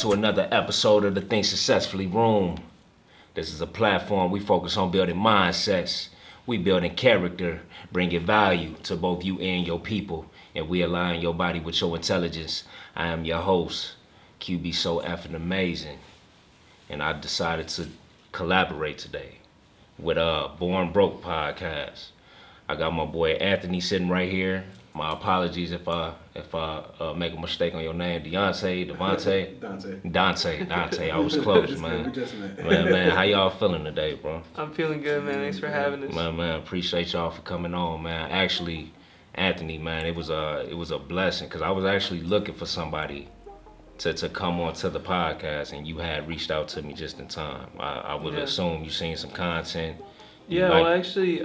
to another episode of the Think Successfully Room. This is a platform we focus on building mindsets. We building character, bringing value to both you and your people, and we align your body with your intelligence. I am your host, QB So Effing Amazing, and I decided to collaborate today with Born Broke podcast. I got my boy Anthony sitting right here. My apologies if I make a mistake on your name. Devontae. Dontay. I was close, man. Man, how y'all feeling today, bro? I'm feeling good, man. Thanks for having us. Man, appreciate y'all for coming on, man. Actually, Anthony, man, it was a blessing because I was actually looking for somebody to come on to the podcast, and you had reached out to me just in time. I would assume you seen some content. Yeah, well, actually,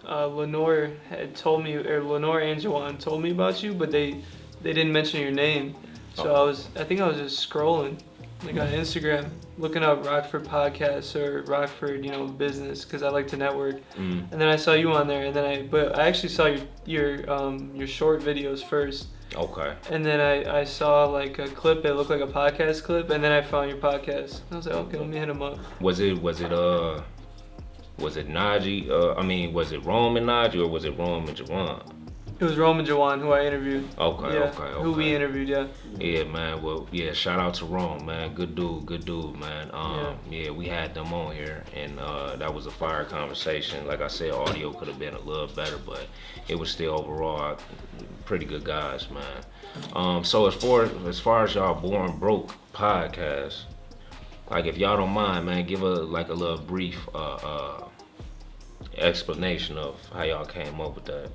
Lenore had told me, or Lenore and Joanne told me about you, but they didn't mention your name. So I think I was just scrolling, like on Instagram, looking up Rockford Podcasts or Rockford, business, because I like to network. And then I saw you on there, and then I actually saw your short videos first. Okay. And then I saw like a clip that looked like a podcast clip, and then I found your podcast. I was like, okay, let me hit him up. Was it Najee? Was it Rome and Najee, or was it Rome and Jawan? It was Rome and Jawan who I interviewed. Okay. Who we interviewed, yeah. Yeah, man. Well, yeah. Shout out to Rome, man. Good dude, man. Yeah, we had them on here, and that was a fire conversation. Like I said, audio could have been a little better, but it was still overall pretty good guys, man. So as far as y'all Born Broke podcast, like if y'all don't mind, man, give a little brief explanation of how y'all came up with that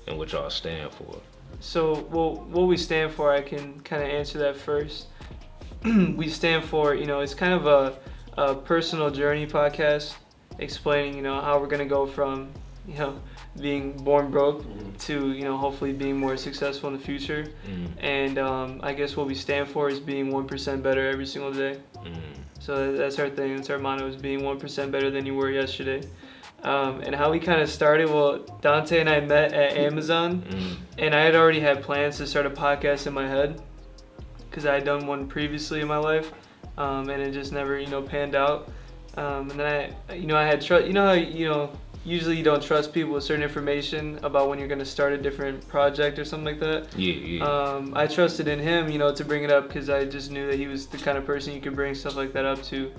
and what y'all stand for. So, what we stand for, I can kind of answer that first. We stand for, it's kind of a personal journey podcast, explaining, how we're gonna go from, being born broke to, hopefully being more successful in the future. And I guess what we stand for is being 1% better every single day. So that's our thing. That's our motto, is being 1% better than you were yesterday. And how we kind of started, well, Dontay and I met at Amaaz'n, and I had already had plans to start a podcast in my head because I had done one previously in my life, and it just never, panned out. And then I had trust. How usually you don't trust people with certain information about when you're going to start a different project or something like that. Yeah. I trusted in him, to bring it up because I just knew that he was the kind of person you could bring stuff like that up to.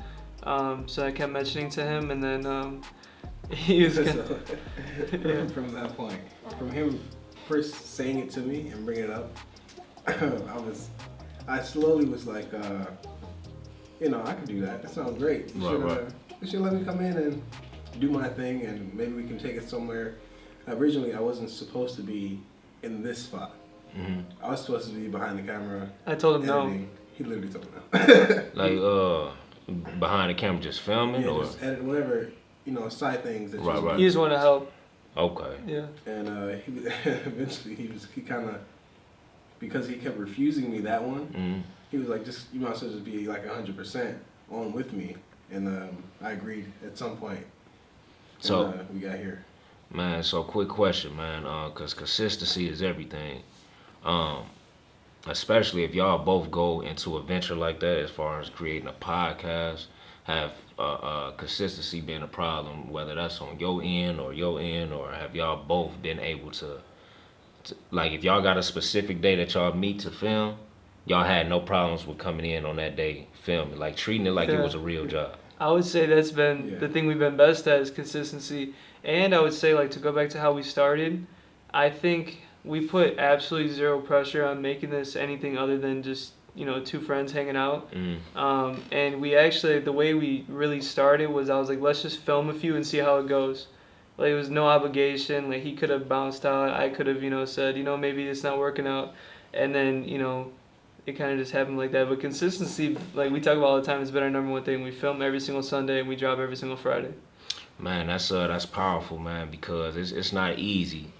So I kept mentioning to him, and then he was from that point, from him first saying it to me and bringing it up, I slowly was like, I could do that. That sounds great. You should let me come in and do my thing, and maybe we can take it somewhere. Originally, I wasn't supposed to be in this spot. I was supposed to be behind the camera. I told him editing. no. He literally told me no. Behind the camera, just filming, or just edit whatever, side things that right. He just wanted to help. Okay. Yeah. And he eventually he kind of, because he kept refusing me that one. He was like, just you might as well just be like 100% on with me, and I agreed at some point. So we got here. Man, so quick question, man, because consistency is everything. Especially if y'all both go into a venture like that, as far as creating a podcast, have consistency been a problem, whether that's on your end, or have y'all both been able to, like if y'all got a specific day that y'all meet to film, y'all had no problems with coming in on that day filming, like treating it like it was a real job? I would say that's been the thing we've been best at, is consistency. And I would say, like, to go back to how we started, I think we put absolutely zero pressure on making this anything other than just, two friends hanging out. And we actually, the way we really started was, I was like, let's just film a few and see how it goes. Like, it was no obligation. Like, he could have bounced out. I could have, said, maybe it's not working out. And then, it kind of just happened like that. But consistency, like we talk about all the time, has been our number one thing. We film every single Sunday and we drop every single Friday. Man, that's powerful, man, because it's not easy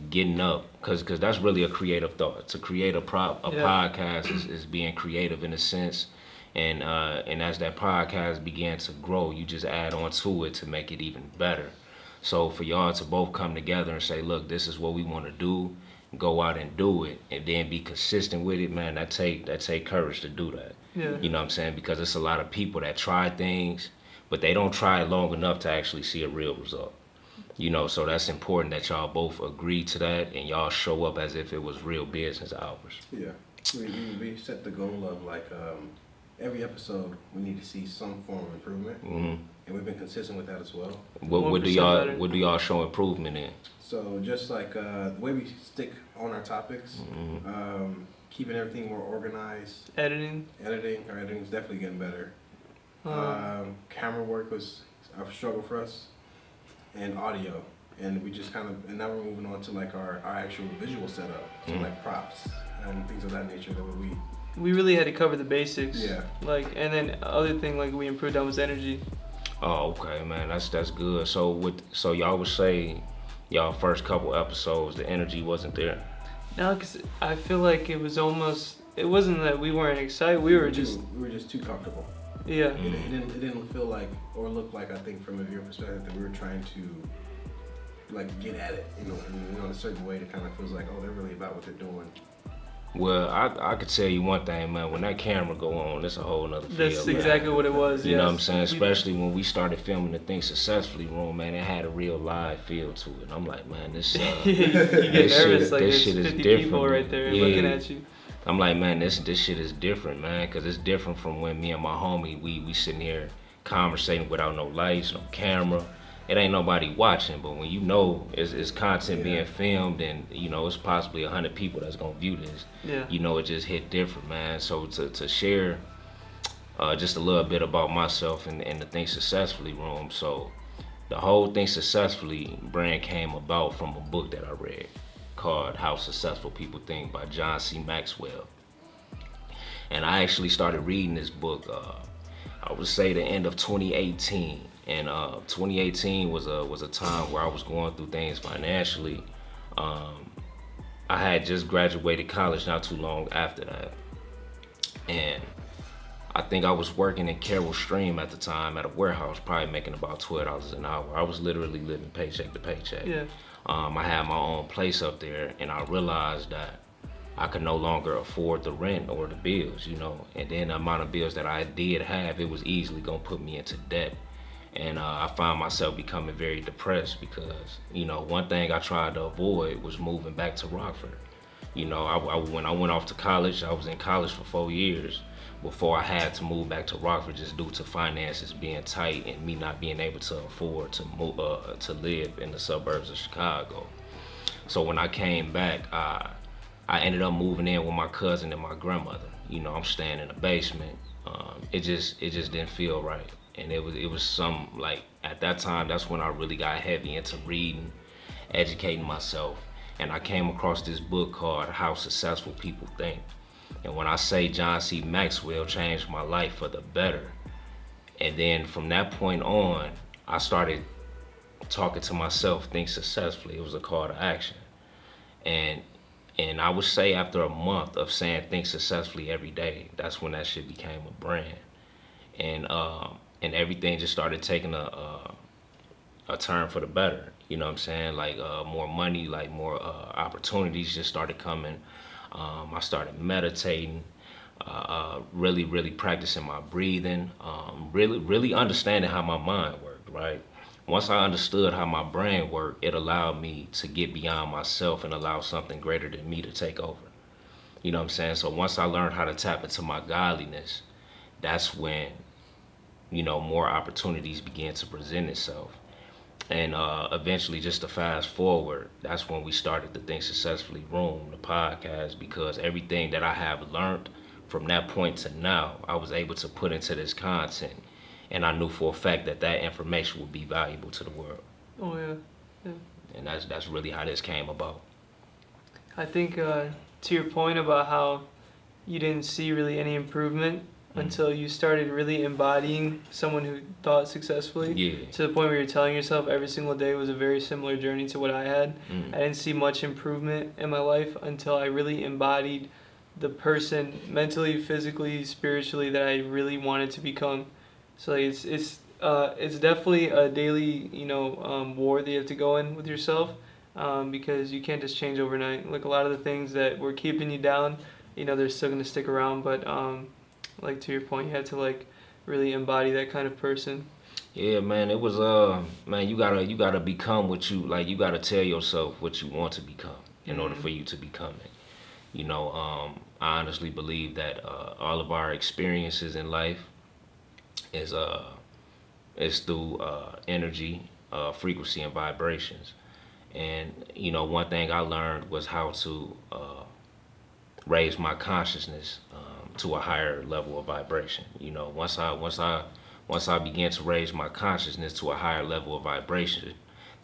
getting up, because that's really a creative thought. To create a podcast is being creative in a sense, and as that podcast began to grow, you just add on to it to make it even better. So for y'all to both come together and say, look, this is what we want to do, go out and do it, and then be consistent with it, man, that take courage to do that. Yeah. You know what I'm saying? Because it's a lot of people that try things, but they don't try it long enough to actually see a real result. You know, so that's important that y'all both agree to that and y'all show up as if it was real business hours. Yeah, we set the goal of like every episode we need to see some form of improvement, and we've been consistent with that as well. What do y'all show improvement in? So just like the way we stick on our topics, keeping everything more organized. Editing. Our editing is definitely getting better. Camera work was a struggle for us, and audio. And we just and now we're moving on to like our actual visual setup, so like props and things of that nature that we really had to cover the basics. Yeah. Like, and then other thing like we improved on was energy. Oh, okay, man, that's good. So y'all would say y'all first couple episodes the energy wasn't there? No, because I feel like it wasn't that we weren't excited. We were just too comfortable. Yeah. It didn't feel like or look like, I think from a viewer perspective, that we were trying to like get at it, you know, in a certain way that kind of feels like, oh, they're really about what they're doing. Well, I could tell you one thing, man. When that camera go on, it's a whole nother feel. That's exactly what it was. You know what I'm saying? Especially when we started filming the Think Successfully room, man, it had a real live feel to it. I'm like, man, this you get nervous, like this there's shit is 50 different, people right there looking at you. I'm like, man, this shit is different, man, because it's different from when me and my homie, we sitting here conversating without no lights, no camera. It ain't nobody watching, but when you know it's content being filmed and, you know, it's possibly 100 people that's gonna view this, you know, it just hit different, man. So to share just a little bit about myself and the Think Successfully room. So the whole Think Successfully brand came about from a book that I read called How Successful People Think by John C. Maxwell. And I actually started reading this book, I would say the end of 2018. And 2018 was a time where I was going through things financially. I had just graduated college not too long after that. And I think I was working in Carroll Stream at the time at a warehouse, probably making about $12 an hour. I was literally living paycheck to paycheck. Yeah. I had my own place up there, and I realized that I could no longer afford the rent or the bills, you know. And then the amount of bills that I did have, it was easily gonna put me into debt. And I found myself becoming very depressed because, you know, one thing I tried to avoid was moving back to Rockford. You know, when I went off to college, I was in college for 4 years before I had to move back to Rockford just due to finances being tight and me not being able to afford to move to live in the suburbs of Chicago. So when I came back, I ended up moving in with my cousin and my grandmother. You know, I'm staying in the basement. It just didn't feel right. And it was some, like, at that time, that's when I really got heavy into reading, educating myself. And I came across this book called How Successful People Think. And when I say John C. Maxwell changed my life for the better. And then from that point on, I started talking to myself, think successfully. It was a call to action. And I would say after a month of saying think successfully every day, that's when that shit became a brand. And everything just started taking a turn for the better. You know what I'm saying? Like more money, like more opportunities just started coming. I started meditating, really practicing my breathing, really understanding how my mind worked, right? Once I understood how my brain worked, it allowed me to get beyond myself and allow something greater than me to take over. You know what I'm saying? So once I learned how to tap into my godliness, that's when, you know, more opportunities began to present itself. And eventually, just to fast forward, that's when we started the Think Successfully room, the podcast, because everything that I have learned from that point to now, I was able to put into this content. And I knew for a fact that that information would be valuable to the world. Oh, yeah. And that's really how this came about. I think to your point about how you didn't see really any improvement until you started really embodying someone who thought successfully, to the point where you're telling yourself every single day was a very similar journey to what I had. I didn't see much improvement in my life until I really embodied the person mentally, physically, spiritually that I really wanted to become. So it's definitely a daily, war that you have to go in with yourself. because you can't just change overnight. Like a lot of the things that were keeping you down, they're still gonna stick around. But like to your point, you had to like really embody that kind of person. Yeah, man, it was man, you gotta become what you like. You gotta tell yourself what you want to become in order for you to become it. I honestly believe that all of our experiences in life is through energy, frequency, and vibrations. And one thing I learned was how to raise my consciousness to a higher level of vibration. Once I began to raise my consciousness to a higher level of vibration,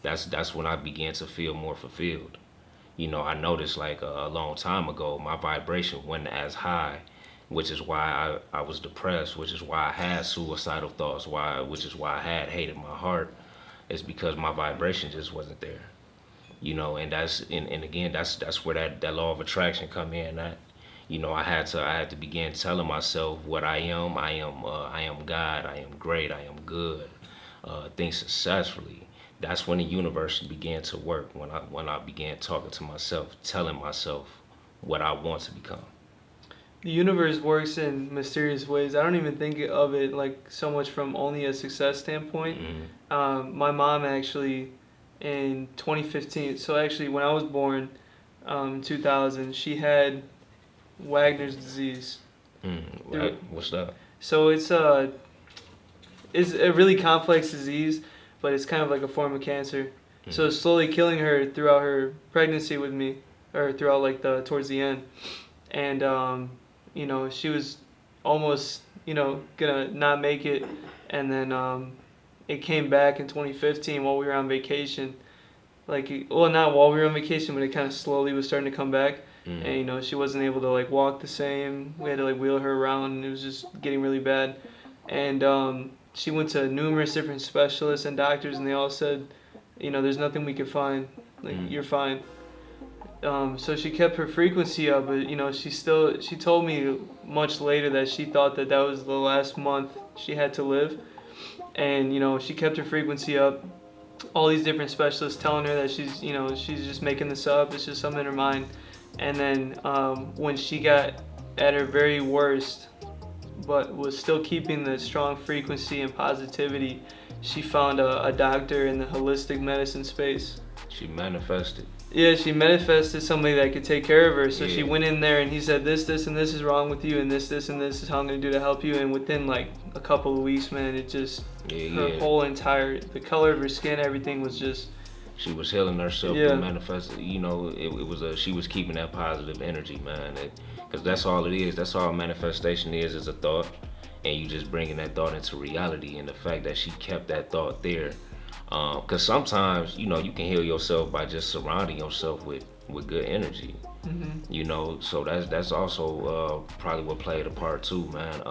that's when I began to feel more fulfilled. I noticed like a long time ago, my vibration wasn't as high, which is why I was depressed, which is why I had suicidal thoughts, which is why I had hate in my heart. It's because my vibration just wasn't there. And again, that's where that law of attraction come in. I had to begin telling myself what I am. I am God. I am great. I am good. Think successfully. That's when the universe began to work. When I began talking to myself, telling myself what I want to become. The universe works in mysterious ways. I don't even think of it like so much from only a success standpoint. My mom actually, in 2015, so actually when I was born, in 2000, she had Wagner's disease. What's that? So it's a really complex disease, but it's kind of like a form of cancer. So it's slowly killing her throughout her pregnancy with me, or throughout like towards the end. And she was almost gonna not make it, and then it came back in 2015 while we were on vacation. Not while we were on vacation, but it kind of slowly was starting to come back. And she wasn't able to like walk the same. We had to like wheel her around, and it was just getting really bad. And she went to numerous different specialists and doctors, and they all said, there's nothing we could find. Like you're fine. So she kept her frequency up, but she told me much later that she thought that was the last month she had to live. And she kept her frequency up. All these different specialists telling her that she's just making this up. It's just something in her mind. And then when she got at her very worst, but was still keeping the strong frequency and positivity, she found a doctor in the holistic medicine space. She manifested. Yeah, she manifested somebody that could take care of her. So she went in there and he said, this, and this is wrong with you, and this, and this is how I'm going to do to help you. And within like a couple of weeks, man, it just, whole entire, the color of her skin, everything was just... She was healing herself and manifesting. She was keeping that positive energy, man. Because that's all it is. That's all manifestation is a thought. And you just bringing that thought into reality. And the fact that she kept that thought there. Because sometimes, you can heal yourself by just surrounding yourself with good energy. So that's also probably what played a part too, man.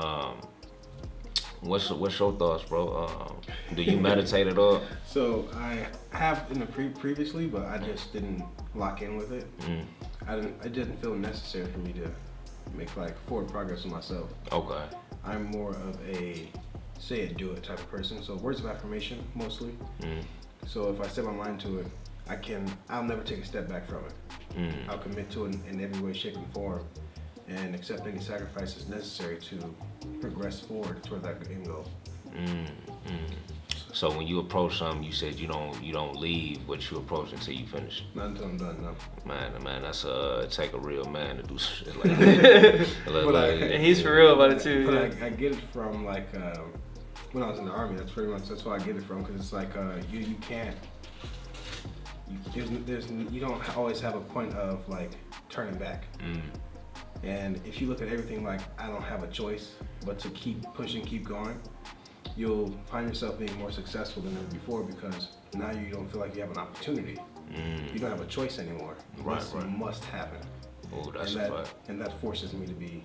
What's your thoughts, bro? Do you meditate at all? So I have in the previously, but I just didn't lock in with it. It didn't feel necessary for me to make like forward progress with myself. Okay. I'm more of a say it, do it type of person. So words of affirmation mostly. So if I set my mind to it, I'll never take a step back from it. I'll commit to it in every way, shape, and form, and accept any sacrifices necessary to progress forward toward that end goal. So when you approach something, you said you don't leave, but you approach until you finish. Not until I'm done, no. Man, that's take a real man to do shit like that. And he's for real about it too. But I get it from like when I was in the Army. That's why I get it from, because it's like you can't. You don't always have a point of like turning back. And if you look at everything like I don't have a choice but to keep pushing, keep going, you'll find yourself being more successful than ever before, because now you don't feel like you have an opportunity. You don't have a choice anymore. Right. Must happen. Oh, that's a fact. And that forces me to be,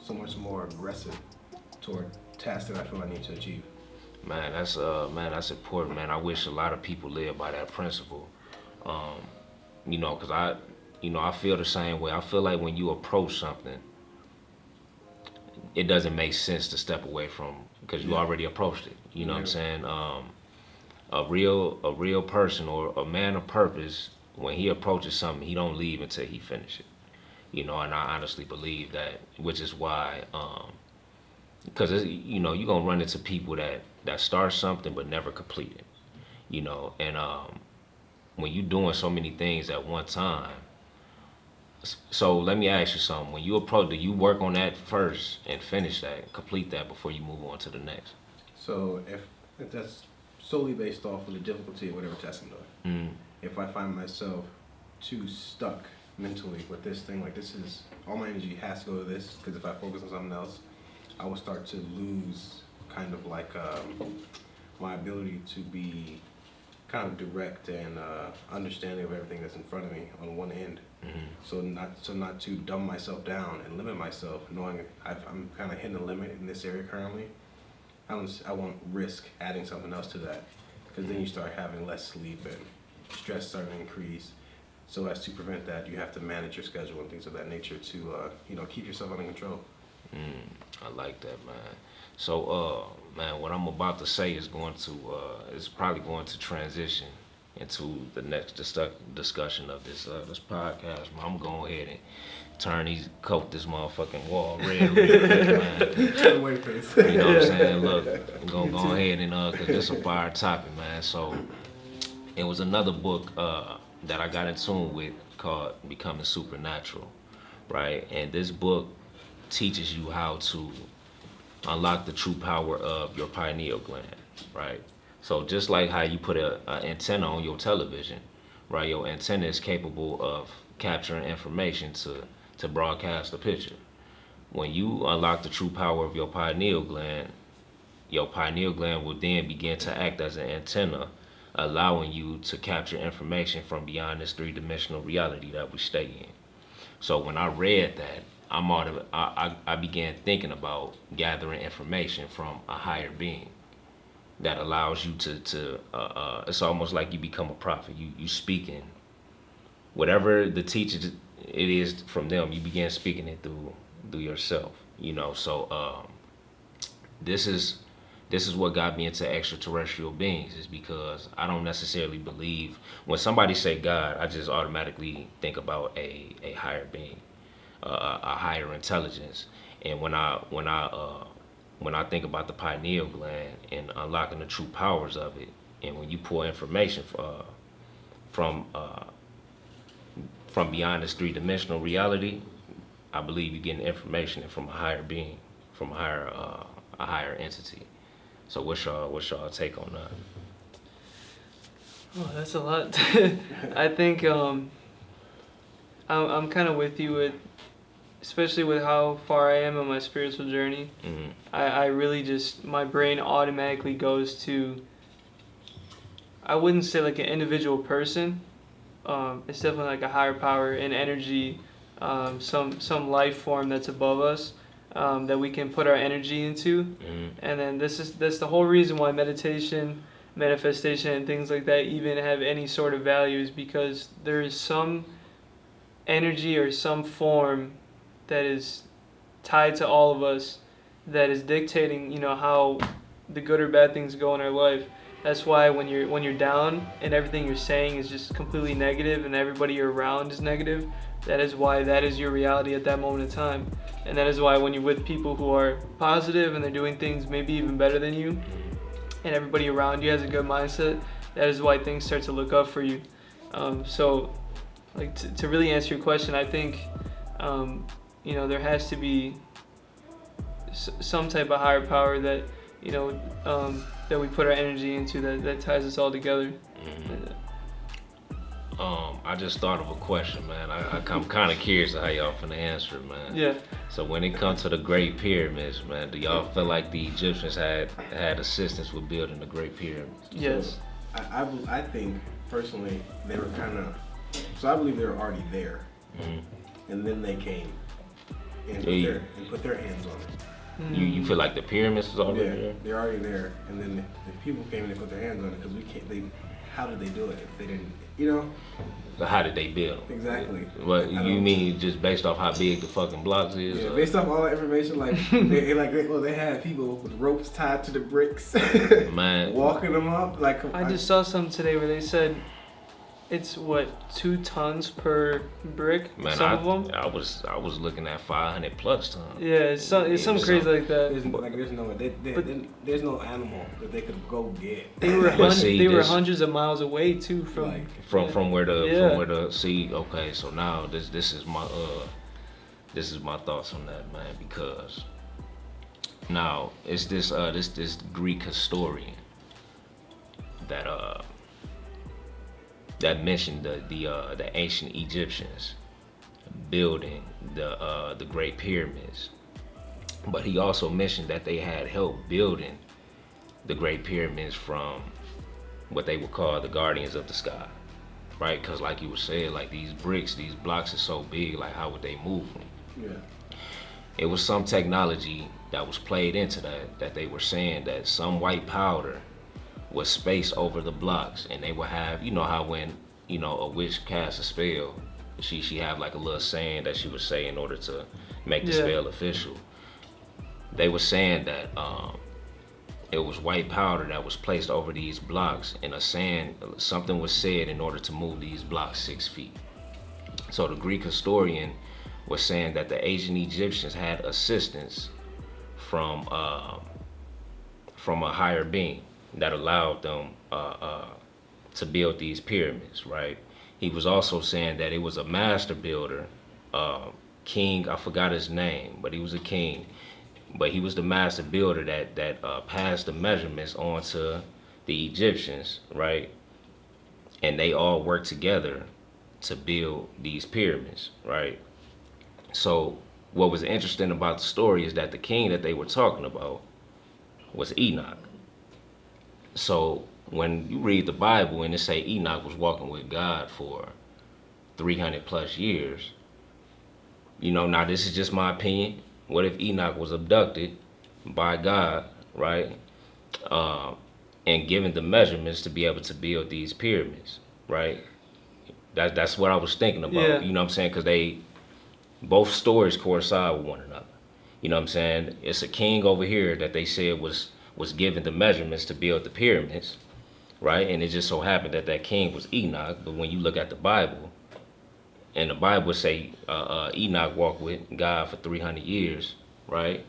so much more aggressive toward tasks that I feel I need to achieve. Man, that's important, man. I wish a lot of people live by that principle. Because I feel the same way. I feel like when you approach something, it doesn't make sense to step away from, because you already approached it. You know what I'm saying? A real person or a man of purpose when he approaches something, he don't leave until he finish it. You know, and I honestly believe that, which is why, because you know, you're gonna run into people that start something but never complete it. You know, and when you're doing so many things at one time. So let me ask you something. When you approach, do you work on that first and finish that, complete that before you move on to the next? So if that's solely based off of the difficulty of whatever test I'm doing, if I find myself too stuck mentally with this thing, like this is, all my energy has to go to this, because if I focus on something else, I will start to lose kind of like my ability to be kind of direct and understanding of everything that's in front of me on one end. So not to dumb myself down and limit myself, knowing I'm kind of hitting a limit in this area currently. I won't risk adding something else to that, because then you start having less sleep and stress starting to increase. So as to prevent that, you have to manage your schedule and things of that nature to keep yourself under control. I like that, man. So, man, what I'm about to say is probably going to transition into the next discussion of this podcast. I'm gonna go ahead and coat this motherfucking wall red, man. Wait, please. You know what I'm saying? Look, I'm gonna go ahead and cause this a fire topic, man. So, it was another book that I got in tune with called Becoming Supernatural, right? And this book teaches you how to unlock the true power of your pineal gland, right? So just like how you put an antenna on your television, right? Your antenna is capable of capturing information to broadcast a picture. When you unlock the true power of your pineal gland will then begin to act as an antenna, allowing you to capture information from beyond this three-dimensional reality that we stay in. So when I read that, I began thinking about gathering information from a higher being that allows you to it's almost like you become a prophet. You speaking whatever the teacher it is from them, you begin speaking it through yourself, you know. So this is what got me into extraterrestrial beings, is because I don't necessarily believe, when somebody say God, I just automatically think about a higher being, a higher intelligence. And when I think about the pineal gland and unlocking the true powers of it, and when you pull information from beyond this three-dimensional reality, I believe you're getting information from a higher being, from a higher entity. So what's y'all take on that? Oh, that's a lot. I think I'm kind of with you with, especially with how far I am on my spiritual journey. Mm-hmm. I really just, my brain automatically goes to, I wouldn't say like an individual person. It's definitely like a higher power, an energy, some life form that's above us, that we can put our energy into. Mm-hmm. And then that's the whole reason why meditation, manifestation, and things like that even have any sort of value, is because there is some energy or some form that is tied to all of us that is dictating, how the good or bad things go in our life. That's why when you're down and everything you're saying is just completely negative and everybody you're around is negative, that is why that is your reality at that moment in time. And that is why when you're with people who are positive and they're doing things maybe even better than you, and everybody around you has a good mindset, that is why things start to look up for you. So like to really answer your question, I think there has to be some type of higher power that that we put our energy into, that ties us all together. Mm-hmm. I just thought of a question, man. I'm kind of curious how y'all finna answer it, man. Yeah. So when it comes to the Great Pyramids, man, do y'all feel like the Egyptians had assistance with building the Great Pyramids? Yes. So I think personally they were so I believe they were already there, mm-hmm. and then they came and put their hands on it. You feel like the pyramids was already there? They're already there, and then the people came and they put their hands on it, because how did they do it if they didn't, But how did they build? Exactly. What you mean, just based off how big the fucking blocks is? Yeah, based off all that information, they had people with ropes tied to the bricks, man, walking them up. I just saw something today where they said It's what, 2 tons per brick? Man, Some of them. I was looking at 500 plus tons. Yeah, it's something crazy like that. There's no animal that they could go get. They were But see, they were this- hundreds of miles away too from Like, From where Yeah. the see. Okay, so now this is my thoughts on that, man, because now it's this Greek historian that mentioned the ancient Egyptians building the Great Pyramids, but he also mentioned that they had help building the Great Pyramids from what they would call the guardians of the sky, right? Because like you were saying, like these bricks, these blocks are so big, like how would they move them? yeah. It was some technology that was played into that they were saying that some white powder was spaced over the blocks, and they would have, you know how when, you know, a witch casts a spell, she have like a little saying that she would say in order to make the spell official. They were saying that it was white powder that was placed over these blocks, and something was said in order to move these blocks 6 feet. So the Greek historian was saying that the ancient Egyptians had assistance from a higher being that allowed them to build these pyramids, right? He was also saying that it was a master builder, king, I forgot his name, but he was a king. But he was the master builder that passed the measurements on to the Egyptians, right? And they all worked together to build these pyramids, right? So what was interesting about the story is that the king that they were talking about was Enoch. So when you read the Bible and it say Enoch was walking with God for 300 plus years, you know, now this is just my opinion. What if Enoch was abducted by God, right? And given the measurements to be able to build these pyramids, right? That's what I was thinking about. Yeah. You know what I'm saying? Because both stories coincide with one another. You know what I'm saying? It's a king over here that they said was given the measurements to build the pyramids, right? And it just so happened that king was Enoch. But when you look at the Bible, and the Bible say Enoch walked with God for 300 years, right?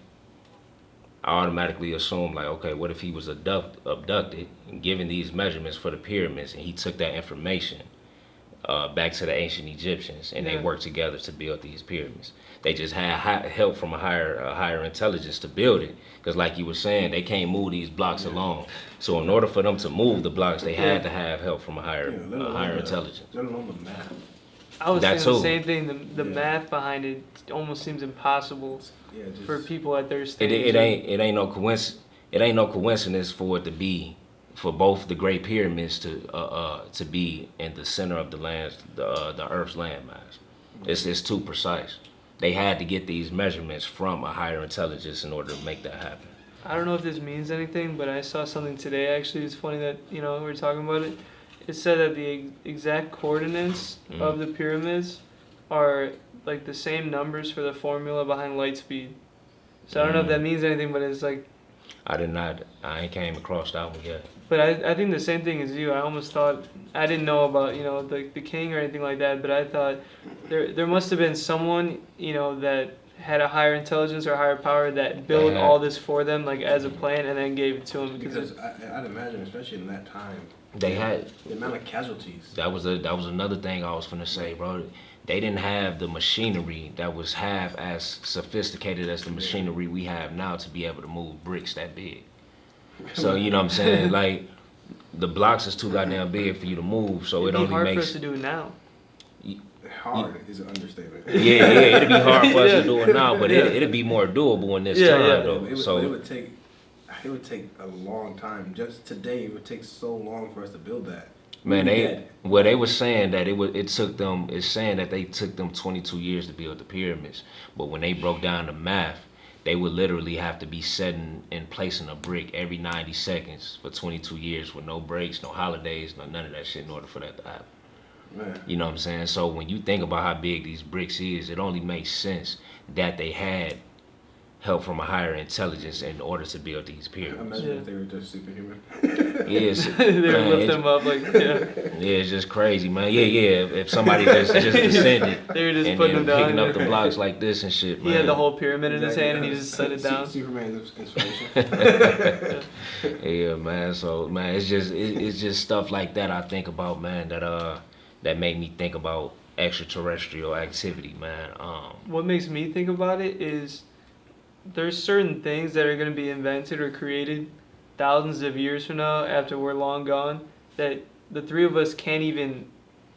I automatically assume like, okay, what if he was abducted and given these measurements for the pyramids, and he took that information back to the ancient Egyptians, and they worked together to build these pyramids. They just had help from a higher intelligence to build it, because like you were saying, they can't move these blocks alone. So in order for them to move the blocks, they had to have help from a higher intelligence. Let alone the math. I was That thinking the too. same thing. The math behind it almost seems impossible for people at their stage. It ain't no coincidence. It ain't no coincidence for it to be, for both the Great Pyramids to be in the center of the Earth's landmass. It's too precise. They had to get these measurements from a higher intelligence in order to make that happen. I don't know if this means anything, but I saw something today. Actually, it's funny that we're talking about it. It said that the exact coordinates of the pyramids are like the same numbers for the formula behind light speed. So I don't know if that means anything, but it's like. I ain't came across that one yet. But I think the same thing as you. I almost thought, I didn't know about the king or anything like that, but I thought there must have been someone that had a higher intelligence or higher power that built all this for them, like as a plan, and then gave it to them. Because I'd imagine, especially in that time, They had the amount of casualties. that was another thing I was finna say, bro. They didn't have the machinery that was half as sophisticated as the machinery we have now to be able to move bricks that big. So you know what I'm saying? Like the blocks is too goddamn big for you to move, so It'd it be only hard makes for us to do it now. Hard is an understatement. yeah, it'd be hard for us to do it now, but it'd be more doable in this time though. It would take a long time. Just today, it would take so long for us to build that. Man, they were saying that it took them. It's saying that they took them 22 years to build the pyramids, but when they broke down the math, they would literally have to be setting and placing a brick every 90 seconds for 22 years with no breaks, no holidays, none of that shit in order for that to happen. Man. You know what I'm saying? So when you think about how big these bricks is, it only makes sense that they had help from a higher intelligence in order to build these pyramids. Imagine if they were just superhuman. Yes, They would lift them up like, yeah. Yeah, it's just crazy, man. Yeah. If somebody just descended They were just and putting then them down. picking up the blocks like this and shit, man. He had the whole pyramid in his hand and he just set it down. Superman's inspiration. Yeah, man. So, man, it's just stuff like that I think about, man. That made me think about extraterrestrial activity, man. What makes me think about it is there's certain things that are going to be invented or created thousands of years from now after we're long gone that the three of us can't even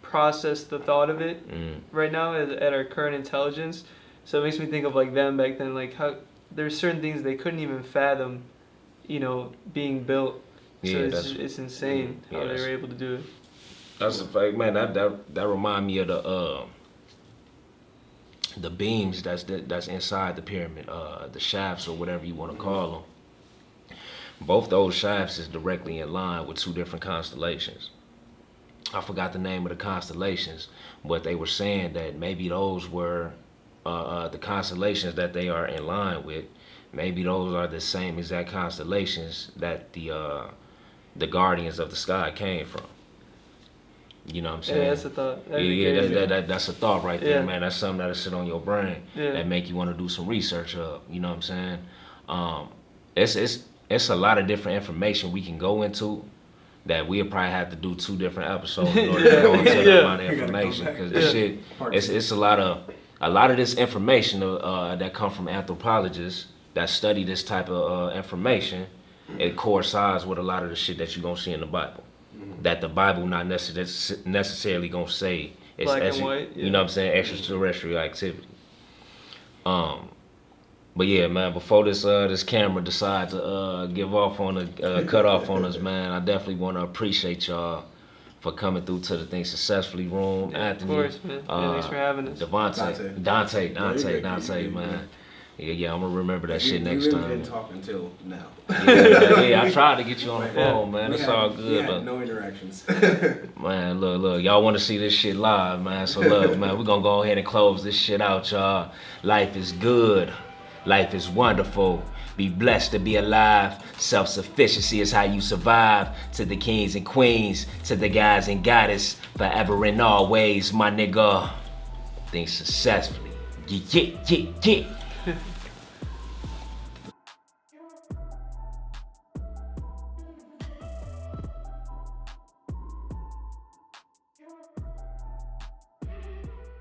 process the thought of it right now at our current intelligence. So it makes me think of like them back then, like how there's certain things they couldn't even fathom, being built. So Yeah, it's insane how they were able to do it. That's a fact, man. That remind me of the beams that's inside the pyramid, the shafts or whatever you want to call them. Both those shafts is directly in line with two different constellations. I forgot the name of the constellations, but they were saying that maybe those were the constellations that they are in line with. Maybe those are the same exact constellations that the guardians of the sky came from. You know what I'm saying? Yeah, that's a thought. That's a thought right there, Yeah. man. That's something that'll sit on your brain Yeah. that make you want to do some research up. You know what I'm saying? It's a lot of different information we can go into that we'll probably have to do 2 different episodes in order to go into the amount of information, because this shit, it's a lot of this information that come from anthropologists that study this type of information. It coincides with a lot of the shit that you're gonna see in the Bible. That the Bible not necessarily gonna say it's Black and white, you know what I'm saying, extraterrestrial activity. But yeah, man, before this camera decides to cut off on us, man, I definitely want to appreciate y'all for coming through to the Think Successfully room. Anthony, Of course, man. Thanks for having us. Dontay, man. Yeah, I'm gonna remember that shit next we time. really didn't talk until now. Yeah, I tried to get you on the phone, man. It's all good. We had But no interactions. man, look, y'all want to see this shit live, man. So look, man, we're gonna go ahead and close this shit out, y'all. Life is good. Life is wonderful. Be blessed to be alive. Self-sufficiency is how you survive. To the kings and queens, to the guys and goddess, forever and always, my nigga. Think successfully. Yeah.